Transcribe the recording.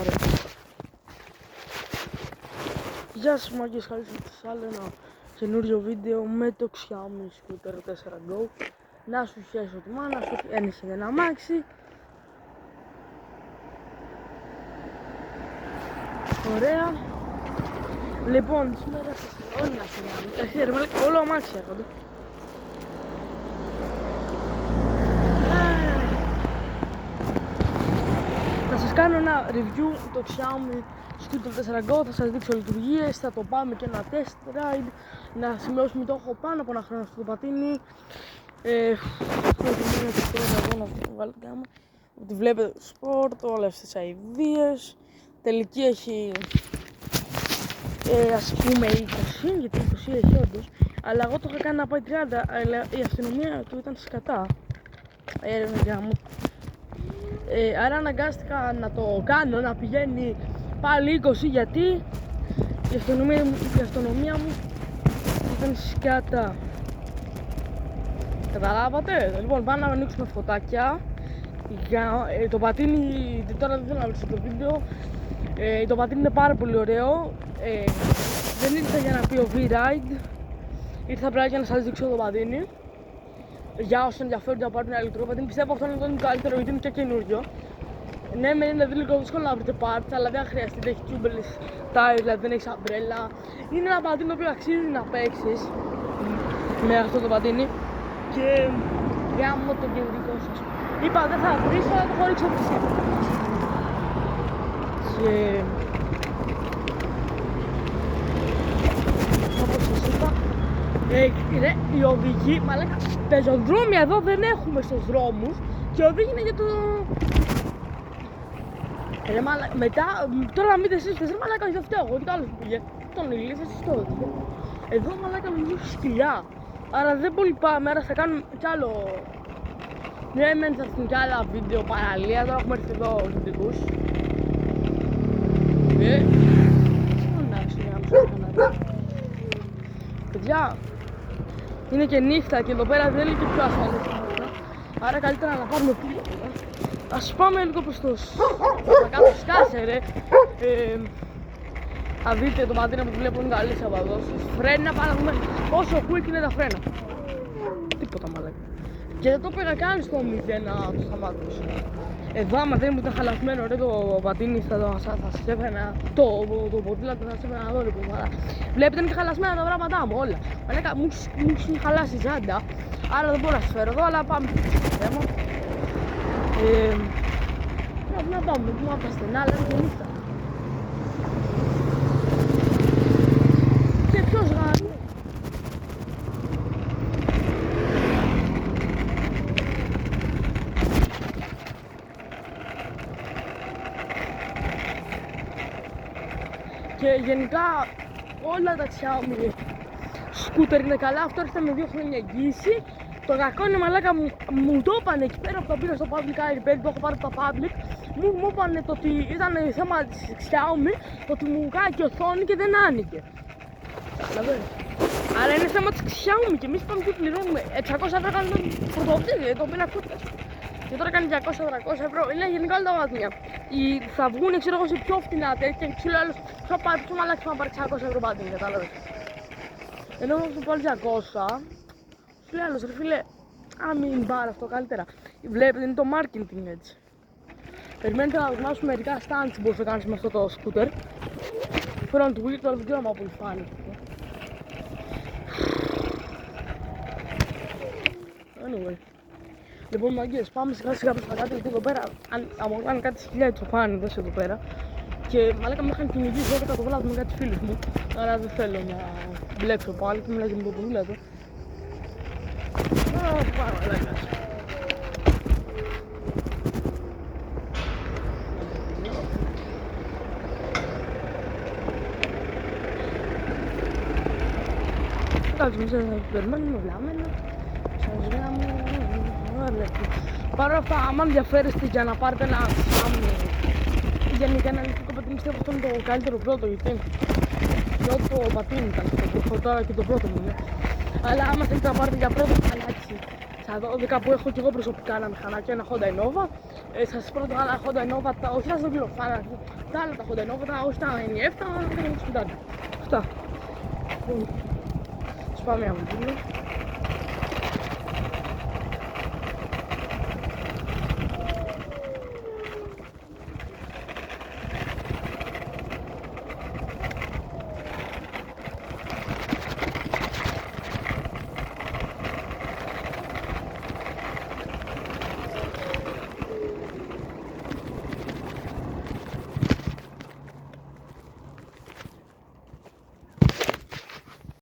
ρε. Γεια σας μάγκες, καλώς ήρθατε σε άλλο ένα καινούριο βίντεο με το Xiaomi Scooter 4 Go. Να σου χέσω τη μάνα σου, ένιξε ένα αμάξι. Ωραία. Λοιπόν, σήμερα σας όλοι να συνεχίσουμε. Όλο αμάξι έρχονται. Θα σας κάνω ένα review το Xiaomi Scooter 4 Go, θα σας δείξω λειτουργίες, θα το πάμε και ένα test ride, να σημειώσουμε το έχω πάνω από ένα χρόνο στο πατίνι. Ότι βλέπετε sport, όλες τις αηδίες, τελική έχει ας πούμε 20, γιατί 20 έχει όντως, αλλά εγώ το είχα κάνει να πάει 30, αλλά η αστυνομία του ήταν σκατά. Έρευνα μου. Άρα αναγκάστηκα να το κάνω, να πηγαίνει πάλι 20, γιατί η αστυνομία μου ήταν σκάτα. Καταλάβατε? Λοιπόν, πάμε να ανοίξουμε φωτάκια. Το πατίνι, τώρα δεν θέλω να βρίσκω το βίντεο. Το πατίνι είναι πάρα πολύ ωραίο. Δεν ήρθα για να πει ο V-Ride, ήρθα απλά για να σας δείξω το πατίνι. Για όσοι ενδιαφέρονται να πάρουν ένα ηλεκτρικό πατίνι, πιστεύω αυτό είναι το καλύτερο γιατί είναι και καινούριο. Ναι, μεν είναι λίγο δύσκολο να βρείτε parts, αλλά δεν χρειάζεται, δεν έχει tubeless tires, δηλαδή δεν έχει αμπρέλα. Είναι ένα πατίνι το οποίο αξίζει να παίξεις με αυτό το πατίνι. Και γάμω το κεντρικό σας. Είπα δεν θα βρίσω, αλλά το έχω ρίξει από εσύ. Και όπως σας είπα, οι οδηγοί, μαλάκα, πεζοδρόμια εδώ δεν έχουμε στους δρόμους και οδήγηνε για το... μετά, τώρα μην εσείς φταίς, μαλάκα, δεν φταίω εγώ, τι άλλος που πήγε, τον ηλίθ, εσείς το οδηγέ. Εδώ μαλάκα μου έχει σκυλιά, άρα δεν πολύ πάμε, άρα θα κάνουμε κι άλλο... Ναι, μεν θα έρθουν κι άλλα βίντεο παραλία, τώρα έχουμε έρθει εδώ κεντρικούς. Παιδιά, είναι και νύχτα και εδώ πέρα δεν είναι και πιο ασφαλές, άρα καλύτερα να πάρουμε πίσω. Ας πάμε λίγο προς το κάτω, σκάσε ρε. Θα δείτε το πατίνι που βλέπουν καλές αποδόσεις. Φρένα, πάμε να δούμε πόσο quick είναι τα φρένα. Τίποτα μαλάκα. Και δεν το πήγα καν στο 0 να το σταμάτησω. Εδώ άμα δεν μου ήταν χαλασμένο ρε το πατίνι θα σας έφερα το ποδήλατο θα σας έφερα εδώ λοιπόν. Βλέπετε είναι και χαλασμένα τα πράγματά μου όλα. Μαλάκα μου έχει χαλάσει η ζάντα, άρα δεν μπορώ να σας φέρω εδώ, αλλά πάμε στο θέμα. Πρέπει να πάμε, πούμε από τα στενά, αλλά είναι και νύχτα. Και ποιος γάνει. Και γενικά όλα τα Xiaomi scooter είναι καλά, αυτό έρχεται με 2 χρόνια εγγύηση. Το κακό είναι μαλάκα μου το είπανε εκεί πέρα που το πήρα στο public airbag, το έχω πάρει από τα public. Μου είπανε το ότι ήταν θέμα της Xiaomi, το ότι μου κάνει και οθόνη και δεν άνοιγε. Καταλαβαίνεις. Άρα είναι θέμα της Xiaomi και εμείς πάμε και πληρώνουμε 600 ευρώ κάνουμε πρωτοβουλία, το πήρα κούρτας. Και τώρα κάνει 200-300 ευρώ, είναι γενικά όλα τα βάθμια. Θα βγουν ξέρω εγώ σε πιο φτηνά τέτοια και σου λέει άλλος πιο μαλάκι θα πάρει 600 ευρώ πάντη, κατάλαβες. Ενώ εγώ σου πάρει 200, σου λέει άλλος ρε φίλε, αν μην πάρει αυτό καλύτερα. Βλέπετε είναι το marketing έτσι. Περιμένετε να δοκιμάσουμε μερικά stunts που μπορείς να κάνεις με αυτό το scooter. Front wheel, τώρα δεν ξέρω αν πολύ φάνηκε. Anyway. Λοιπόν μαγκές, πάμε σιγά σιγά προς τα κάτω γιατί εδώ πέρα αν κάνει κάτι σκυλιά έτσι φάνηκε εδώ πέρα. Και μαλάκα με είχαν κυνηγήσει 12 το βράδυ με κάτι φίλους μου. Άρα δεν θέλω να μπλέξω πάλι και μιλάω και με το ποδήλατο. Πάμε μαλάκας. Κάτσουμε σε περιμένουμε, βλάμενα. Σας γράμμω. Παρ' όλα αυτά, άμα ενδιαφέρεστε για να πάρετε ένα Xiaomi ή γενικά ένα ηλεκτρικό πατίνι, πιστεύω αυτό είναι το καλύτερο πρώτο γιατί πρώτο πατίνι ήταν αυτό τώρα και το πρώτο μου είναι. Αλλά άμα θέλετε να πάρετε για πρώτο, αλλάξει στα 12 που έχω και εγώ προσωπικά ένα μηχανάκι, ένα Honda Innova. Σας πω τα άλλα Honda Innova, όχι τα στο κιλοφάνα, τα άλλα τα Honda Innova, όχι τα N7, τα σπιτάρια. Αυτά. Σου πάμε μια βουλή.